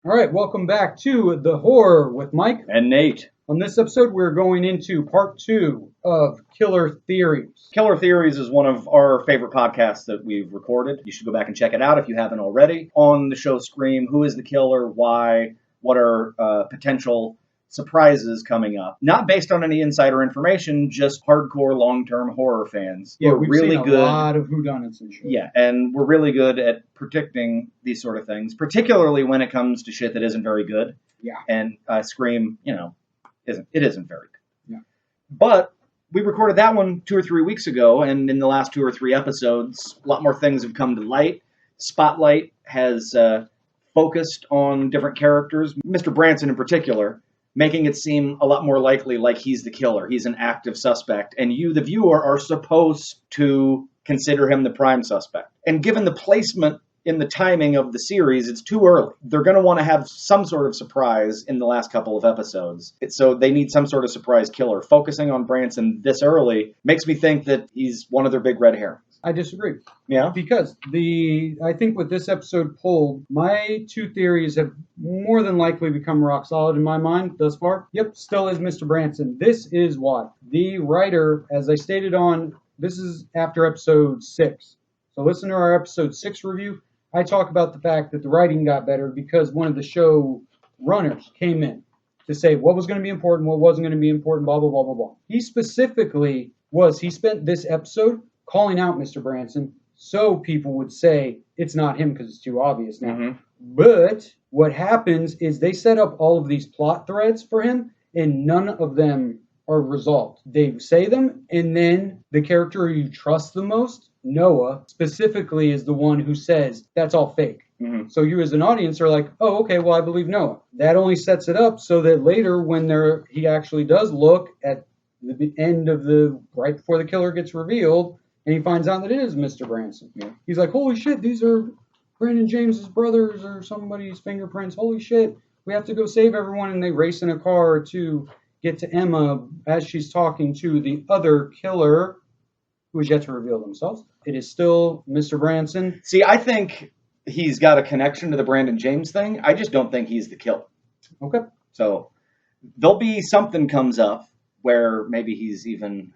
All right, welcome back to The Horror with Mike. And Nate. On this episode, we're going into part 2 of Killer Theories. Killer Theories is one of our favorite podcasts that we've recorded. You should go back and check it out if you haven't already. On the show Scream, who is the killer, why, what are potential surprises coming up. Not based on any insider information, just hardcore long-term horror fans. Yeah, we're we've really seen a good. lot of whodunits and shit. Yeah, and we're really good at predicting these sort of things, particularly when it comes to shit that isn't very good. Yeah. And Scream, isn't very good. Yeah. But we recorded that one 2 or 3 weeks ago, and in the last 2 or 3 episodes, a lot more things have come to light. Spotlight has focused on different characters, Mr. Branson in particular, making it seem a lot more likely like he's the killer. He's an active suspect, and you, the viewer, are supposed to consider him the prime suspect. And given the placement in the timing of the series, it's too early. They're going to want to have some sort of surprise in the last couple of episodes. So they need some sort of surprise killer. Focusing on Branson this early makes me think that he's one of their big red herrings. I disagree. Yeah? Because I think what this episode pulled, my two theories have more than likely become rock solid in my mind thus far. Yep, still is Mr. Branson. This is why. The writer, as I stated on, this is after episode 6. So listen to our episode 6 review. I talk about the fact that the writing got better because one of the show runners came in to say what was going to be important, what wasn't going to be important, blah, blah, blah, blah, blah. He spent this episode calling out Mr. Branson so people would say it's not him because it's too obvious now. Mm-hmm. But what happens is they set up all of these plot threads for him and none of them are resolved. They say them and then the character you trust the most, Noah, specifically is the one who says that's all fake. Mm-hmm. So you as an audience are like, oh, okay, well, I believe Noah. That only sets it up so that later when he actually does look at the end of right before the killer gets revealed, and he finds out that it is Mr. Branson. Yeah. He's like, holy shit, these are Brandon James's brothers or somebody's fingerprints. Holy shit, we have to go save everyone. And they race in a car to get to Emma as she's talking to the other killer who is yet to reveal themselves. It is still Mr. Branson. See, I think he's got a connection to the Brandon James thing. I just don't think he's the killer. Okay. So there'll be something comes up where maybe he's even,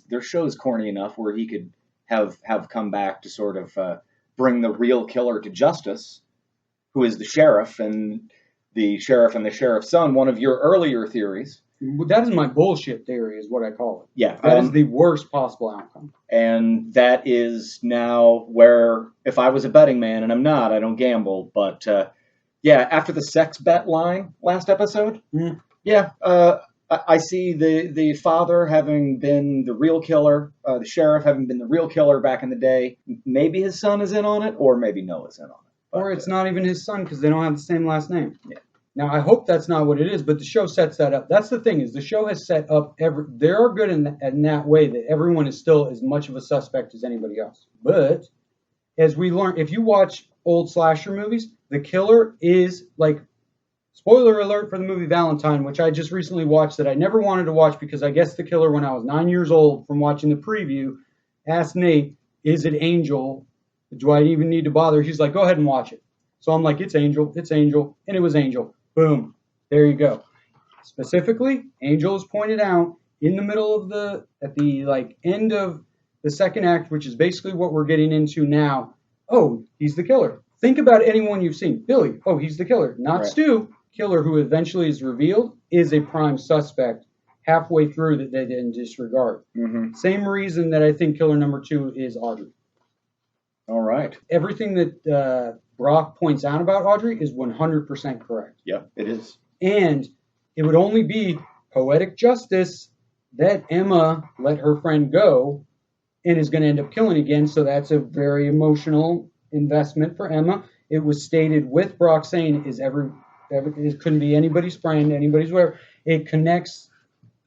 their show's corny enough where he could have come back to sort of bring the real killer to justice, who is the sheriff and the sheriff's son, one of your earlier theories. That is my bullshit theory, is what I call it. Yeah. That is the worst possible outcome. And that is now where, if I was a betting man, and I'm not, I don't gamble, but after the sex bet line last episode, I see the father having been the real killer, the sheriff having been the real killer back in the day. Maybe his son is in on it, or maybe Noah's in on it. But, or it's not even his son because they don't have the same last name. Yeah. Now, I hope that's not what it is, but the show sets that up. That's the thing, is the show has set up they're good in that way that everyone is still as much of a suspect as anybody else. But as we learn, if you watch old slasher movies, the killer is like, spoiler alert for the movie Valentine, which I just recently watched that I never wanted to watch because I guess the killer, when I was 9 years old from watching the preview, asked Nate, is it Angel? Do I even need to bother? He's like, go ahead and watch it. So I'm like, it's Angel, and it was Angel. Boom. There you go. Specifically, Angel is pointed out in the middle of at the end of the second act, which is basically what we're getting into now. Oh, he's the killer. Think about anyone you've seen. Billy, oh, he's the killer. Not right. Stu. Killer, who eventually is revealed, is a prime suspect halfway through that they didn't disregard. Mm-hmm. Same reason that I think killer number 2 is Audrey. All right. Everything that Brock points out about Audrey is 100% correct. Yeah, it is. And it would only be poetic justice that Emma let her friend go and is going to end up killing again. So that's a very emotional investment for Emma. It was stated with Brock saying, it couldn't be anybody's friend, anybody's whatever. It connects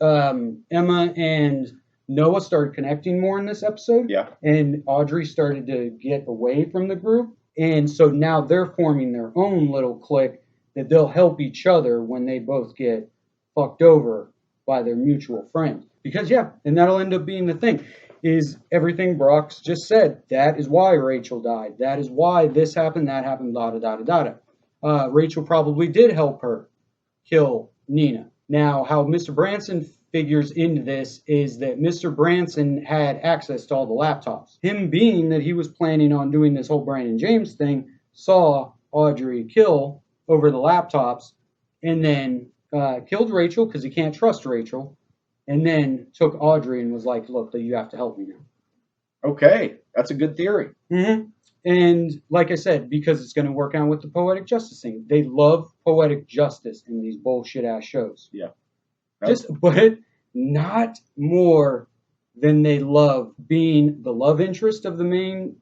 Emma and Noah started connecting more in this episode. Yeah. And Audrey started to get away from the group. And so now they're forming their own little clique that they'll help each other when they both get fucked over by their mutual friend. Because, and that'll end up being the thing, is everything Brock's just said. That is why Rachel died. That is why this happened, that happened, da-da-da-da-da. Rachel probably did help her kill Nina. Now, how Mr. Branson figures into this is that Mr. Branson had access to all the laptops. Him being that he was planning on doing this whole Brandon James thing, saw Audrey kill over the laptops, and then killed Rachel because he can't trust Rachel, and then took Audrey and was like, look, you have to help me now. Okay, that's a good theory. Mm-hmm. And like I said, because it's going to work out with the poetic justice thing. They love poetic justice in these bullshit ass shows. Yeah. But not more than they love being the love interest of the main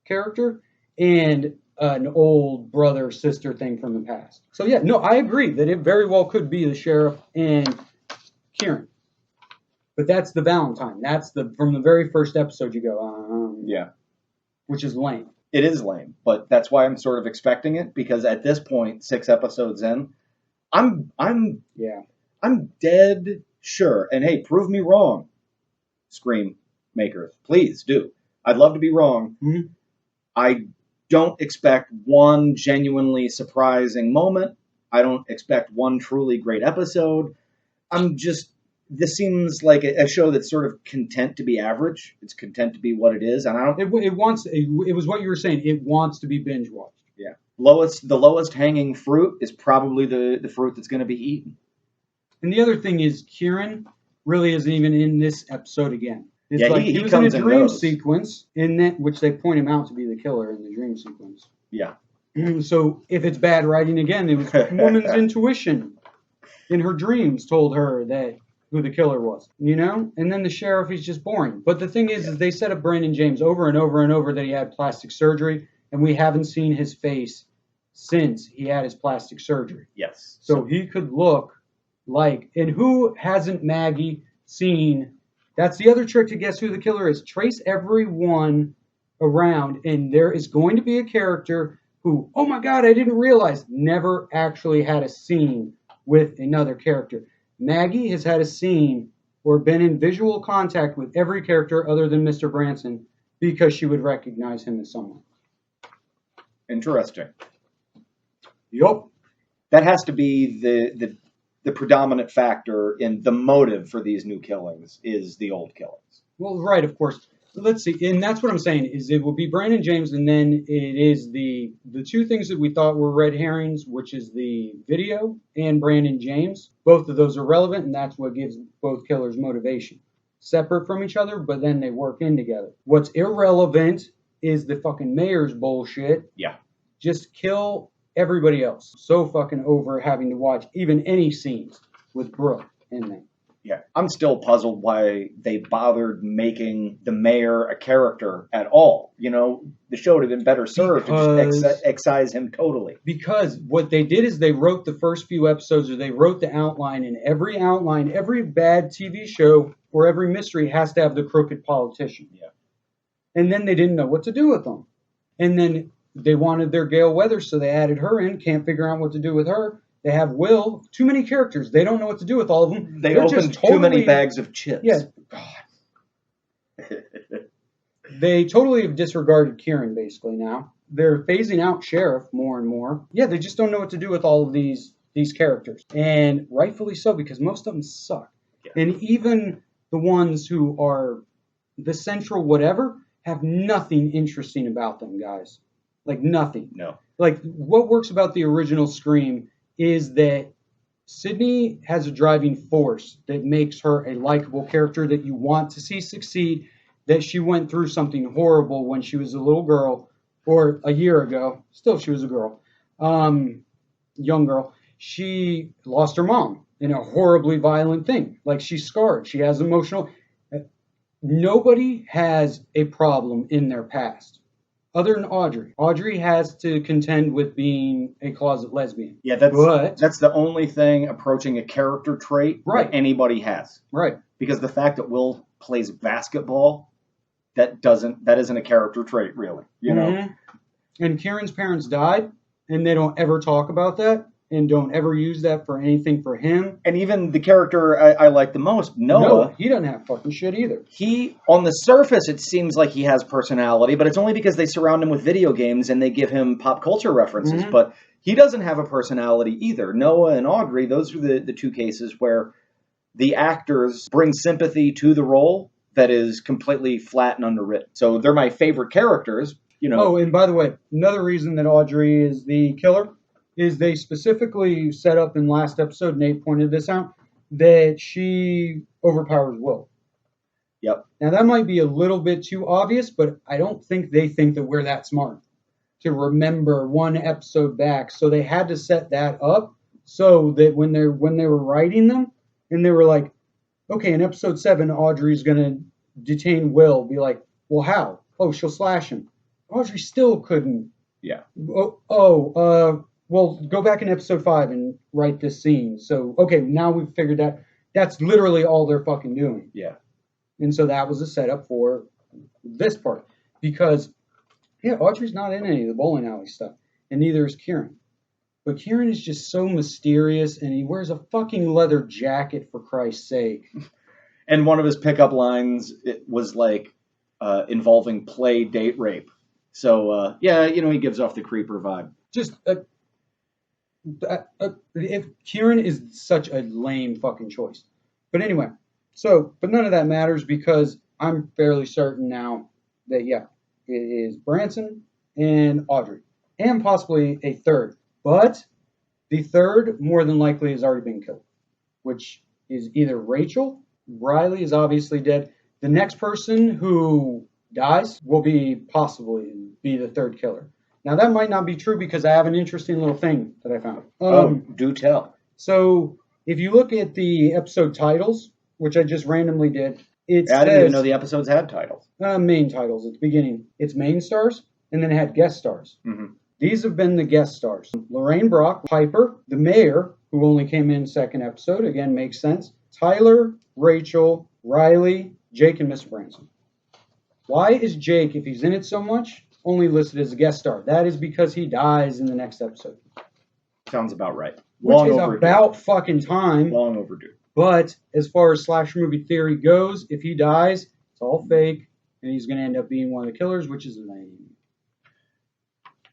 character and an old brother sister thing from the past. So yeah, no, I agree that it very well could be the sheriff and Kieran. But that's the Valentine. That's from the very first episode you go, yeah, which is lame. It is lame, but that's why I'm sort of expecting it, because at this point, 6 episodes in, I'm dead sure. And hey, prove me wrong, Scream makers, please do. I'd love to be wrong. Mm-hmm. I don't expect one genuinely surprising moment. I don't expect one truly great episode. This seems like a show that's sort of content to be average. It's content to be what it is, and I don't. It was what you were saying. It wants to be binge watched. Yeah, the lowest hanging fruit is probably the fruit that's going to be eaten. And the other thing is, Kieran really isn't even in this episode again. It's yeah, like he was comes in a dream sequence in that, which they point him out to be the killer in the dream sequence. Yeah. So if it's bad writing again, it was woman's intuition in her dreams told her that who the killer was, And then the sheriff is just boring. But the thing is they set up Brandon James over and over and over that he had plastic surgery, and we haven't seen his face since he had his plastic surgery. Yes. So he could look like, and who hasn't Maggie seen? That's the other trick to guess who the killer is. Trace everyone around, and there is going to be a character who, oh my God, I didn't realize, never actually had a scene with another character. Maggie has had a scene or been in visual contact with every character other than Mr. Branson because she would recognize him as someone. Interesting. Yup. That has to be the predominant factor in the motive for these new killings is the old killings. Well, right, of course. Let's see, and that's what I'm saying, is it will be Brandon James, and then it is the two things that we thought were red herrings, which is the video and Brandon James. Both of those are relevant, and that's what gives both killers motivation. Separate from each other, but then they work in together. What's irrelevant is the fucking mayor's bullshit. Yeah. Just kill everybody else. So fucking over having to watch even any scenes with Brooke in them. Yeah, I'm still puzzled why they bothered making the mayor a character at all. The show would have been better served to just excise him totally. Because what they did is they wrote the first few episodes, or they wrote the outline, and every bad TV show or every mystery has to have the crooked politician. Yeah. And then they didn't know what to do with them. And then they wanted their Gale Weathers, so they added her in, can't figure out what to do with her. They have Will. Too many characters. They don't know what to do with all of them. They opened too many bags of chips. Yeah. God. They totally have disregarded Kieran, basically, now. They're phasing out Sheriff more and more. Yeah, they just don't know what to do with all of these characters. And rightfully so, because most of them suck. Yeah. And even the ones who are the central whatever have nothing interesting about them, guys. Like, nothing. No. Like, what works about the original Scream is that Sydney has a driving force that makes her a likable character that you want to see succeed, that she went through something horrible when she was a little girl, or a year ago, still she was a girl, young girl. She lost her mom in a horribly violent thing. Like, she's scarred. She has emotional... Nobody has a problem in their past. Other than Audrey. Audrey has to contend with being a closet lesbian. Yeah, that's the only thing approaching a character trait that anybody has. Right. Because the fact that Will plays basketball, that isn't a character trait, really. And Kieran's parents died, and they don't ever talk about that, and don't ever use that for anything for him. And even the character I like the most, Noah. He doesn't have fucking shit either. He, on the surface, it seems like he has personality, but it's only because they surround him with video games and they give him pop culture references. Mm-hmm. But He doesn't have a personality either. Noah and Audrey, those are the two cases where the actors bring sympathy to the role that is completely flat and underwritten. So they're my favorite characters, you know. Oh, and by the way, another reason that Audrey is the killer is they specifically set up in last episode, Nate pointed this out, that she overpowers Will. Yep. Now, that might be a little bit too obvious, but I don't think they think that we're that smart to remember one episode back. So they had to set that up so that when they were writing them, and they were like, okay, in episode 7, Audrey's going to detain Will, be like, well, how? Oh, she'll slash him. Audrey still couldn't. Yeah. Well, go back in episode 5 and write this scene. So, okay, now we've figured that. That's literally all they're fucking doing. Yeah. And so that was a setup for this part. Because, yeah, Audrey's not in any of the bowling alley stuff. And neither is Kieran. But Kieran is just so mysterious, and he wears a fucking leather jacket, for Christ's sake. And one of his pickup lines was like involving play, date, rape. So, yeah, you know, he gives off the creeper vibe. Just, if Kieran is such a lame fucking choice. But anyway, but none of that matters because I'm fairly certain now that, yeah, it is Branson and Audrey. And possibly a third. But the third, more than likely, has already been killed. Which is either Rachel. Riley is obviously dead. The next person who dies will possibly be the third killer. Now, that might not be true because I have an interesting little thing that I found. Do tell. So, if you look at the episode titles, which I just randomly did, it says... I didn't even know the episodes had titles. Main titles at the beginning. It's main stars, and then it had guest stars. Mm-hmm. These have been the guest stars. Lorraine Brock, Piper, the mayor, who only came in second episode, again, makes sense. Tyler, Rachel, Riley, Jake, and Mr. Branson. Why is Jake, if he's in it so much, only listed as a guest star? That is because he dies in the next episode. Sounds about right. Which is about fucking time. Long overdue. But as far as slasher movie theory goes, if he dies, it's all fake, and he's going to end up being one of the killers, which is lame.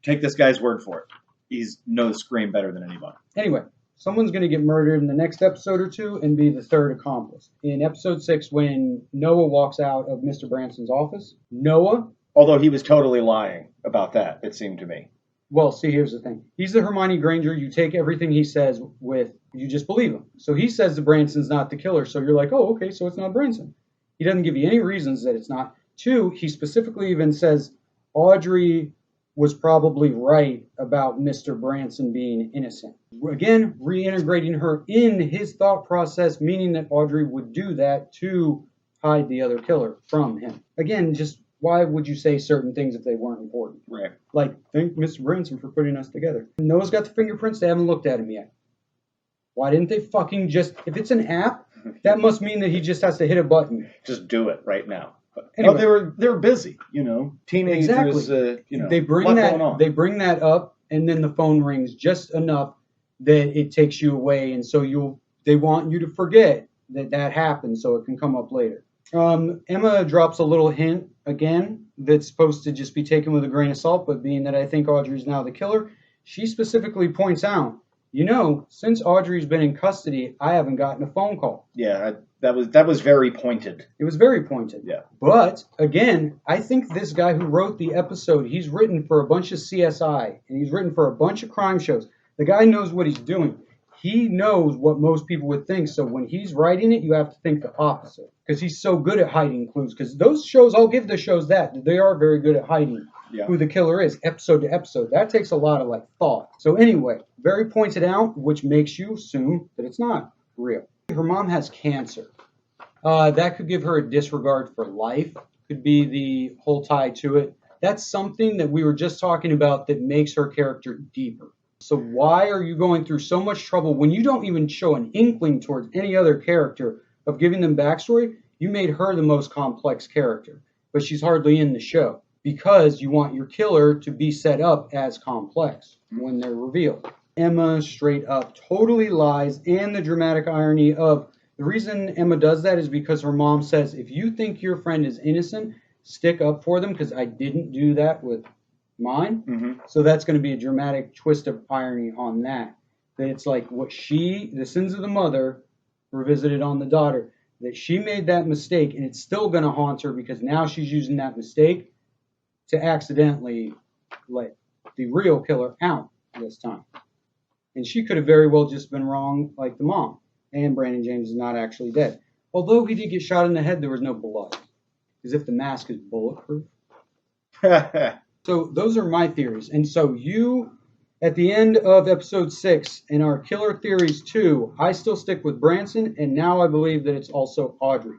Take this guy's word for it. He knows Scream better than anybody. Anyway, someone's going to get murdered in the next episode or two and be the third accomplice. In episode 6, when Noah walks out of Mr. Branson's office, Noah... Although he was totally lying about that, it seemed to me. Well, see, here's the thing. He's the Hermione Granger. You take everything he says you just believe him. So he says the Branson's not the killer. So you're like, oh, okay, so it's not Branson. He doesn't give you any reasons that it's not. 2, he specifically even says Audrey was probably right about Mr. Branson being innocent. Again, reintegrating her in his thought process, meaning that Audrey would do that to hide the other killer from him. Again, just why would you say certain things if they weren't important? Right. Like, thank Mr. Branson for putting us together. Noah's got the fingerprints. They haven't looked at him yet. Why didn't they fucking just... If it's an app, that must mean that he just has to hit a button. Just do it right now. Anyway, they were busy, you know. Teenagers, exactly. You know. They bring that up, and then the phone rings just enough that it takes you away, and so they want you to forget that happened, so it can come up later. Emma drops a little hint again that's supposed to just be taken with a grain of salt, but being that I think Audrey's now the killer, she specifically points out, since Audrey's been in custody, I haven't gotten a phone call. Yeah, that was very pointed. It was very pointed. Yeah. But, again, I think this guy who wrote the episode, he's written for a bunch of CSI, and he's written for a bunch of crime shows. The guy knows what he's doing. He knows what most people would think, so when he's writing it, you have to think the opposite. Because he's so good at hiding clues. Because those shows, I'll give the shows that. They are very good at hiding who the killer is, episode to episode. That takes a lot of, thought. So anyway, very pointed out, which makes you assume that it's not real. Her mom has cancer. That could give her a disregard for life. Could be the whole tie to it. That's something that we were just talking about that makes her character deeper. So why are you going through so much trouble when you don't even show an inkling towards any other character of giving them backstory? You made her the most complex character, but she's hardly in the show because you want your killer to be set up as complex when they're revealed. Emma straight up totally lies, and the dramatic irony of the reason Emma does that is because her mom says, if you think your friend is innocent, stick up for them, because I didn't do that with mine. Mm-hmm. So that's going to be a dramatic twist of irony on that. That it's like the sins of the mother revisited on the daughter. That she made that mistake, and it's still going to haunt her because now she's using that mistake to accidentally let the real killer out this time. And she could have very well just been wrong, like the mom. And Brandon James is not actually dead. Although he did get shot in the head, there was no blood. As if the mask is bulletproof. So those are my theories. And so you, at the end of episode 6, in our Killer Theories 2, I still stick with Branson, and now I believe that it's also Audrey.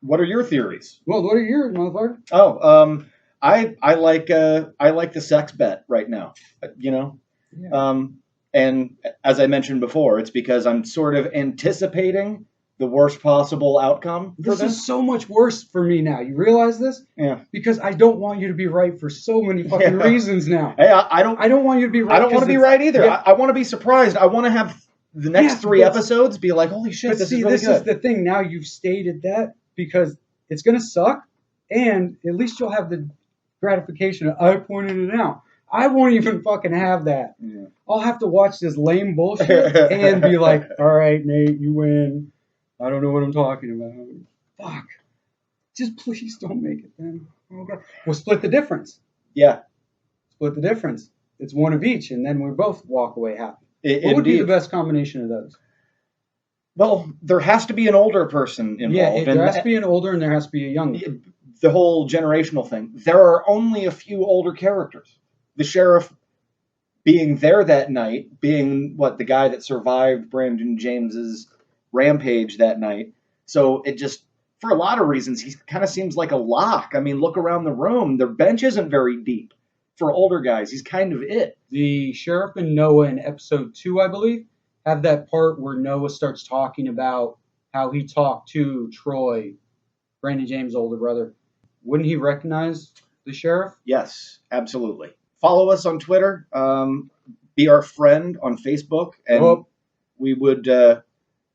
What are your theories? Well, what are yours, motherfucker? Oh, I like the sex bet right now. You know, Yeah. and as I mentioned before, it's because I'm sort of anticipating the worst possible outcome for This is so much worse for me now. You realize this? Yeah. Because I don't want you to be right for so many fucking reasons now. Hey, I don't want you to be right. I don't want to be right either. Yeah. I want to be surprised. I want to have the next 3 episodes be like, holy shit, But this see, is really this good. is the thing. Now you've stated that because it's going to suck, and at least you'll have the gratification of I pointed it out. I won't even fucking have that. Yeah. I'll have to watch this lame bullshit and be like, all right, Nate, you win. I don't know what I'm talking about. Fuck. Just please don't make it then. Oh, God. We'll split the difference. Yeah. Split the difference. It's one of each, and then we both walk away happy. What would be the best combination of those? Well, there has to be an older person involved. Yeah, there has to be an older and there has to be a younger. The whole generational thing. There are only a few older characters. The sheriff being there that night, being the guy that survived Brandon James's rampage that night. So it just, for a lot of reasons, he kind of seems like a lock. I mean, look around the room. Their bench isn't very deep. For older guys, he's kind of it. The sheriff and Noah in episode 2, I believe, have that part where Noah starts talking about how he talked to Troy, Brandon James' older brother. Wouldn't he recognize the sheriff? Yes, absolutely. Follow us on Twitter. Be our friend on Facebook, and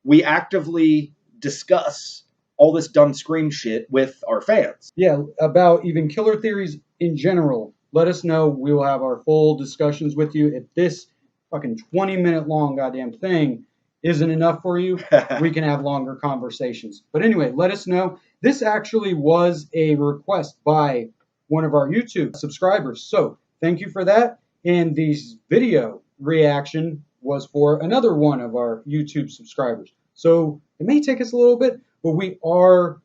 we actively discuss all this dumb Scream shit with our fans. Yeah, about even killer theories in general. Let us know. We will have our full discussions with you. If this fucking 20-minute long goddamn thing isn't enough for you, we can have longer conversations. But anyway, let us know. This actually was a request by one of our YouTube subscribers. So thank you for that. And the video reaction was for another one of our YouTube subscribers. So it may take us a little bit, but we are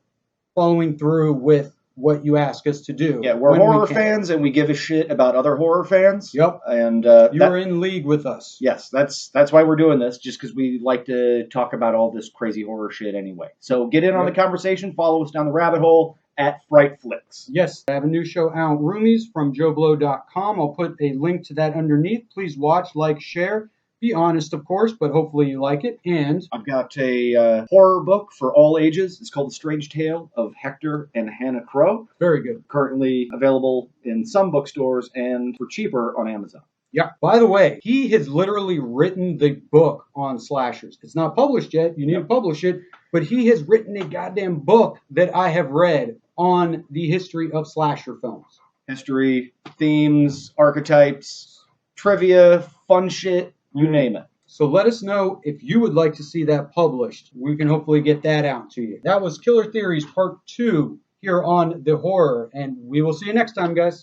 following through with what you ask us to do. Yeah, we're horror fans, and we give a shit about other horror fans. Yep. And you're in league with us. Yes, that's why we're doing this, just because we like to talk about all this crazy horror shit anyway. So get in on the conversation. Follow us down the rabbit hole at Fright Flicks. Yes, I have a new show out, Roomies, from JoeBlow.com. I'll put a link to that underneath. Please watch, like, share. Be honest, of course, but hopefully you like it. And I've got a horror book for all ages. It's called The Strange Tale of Hector and Hannah Crow. Very good. Currently available in some bookstores and for cheaper on Amazon. Yeah. By the way, he has literally written the book on slashers. It's not published yet. You need to publish it. But he has written a goddamn book that I have read on the history of slasher films. History, themes, archetypes, trivia, fun shit. You name it. So let us know if you would like to see that published. We can hopefully get that out to you. That was Killer Theories Part 2 here on The Horror, and we will see you next time, guys.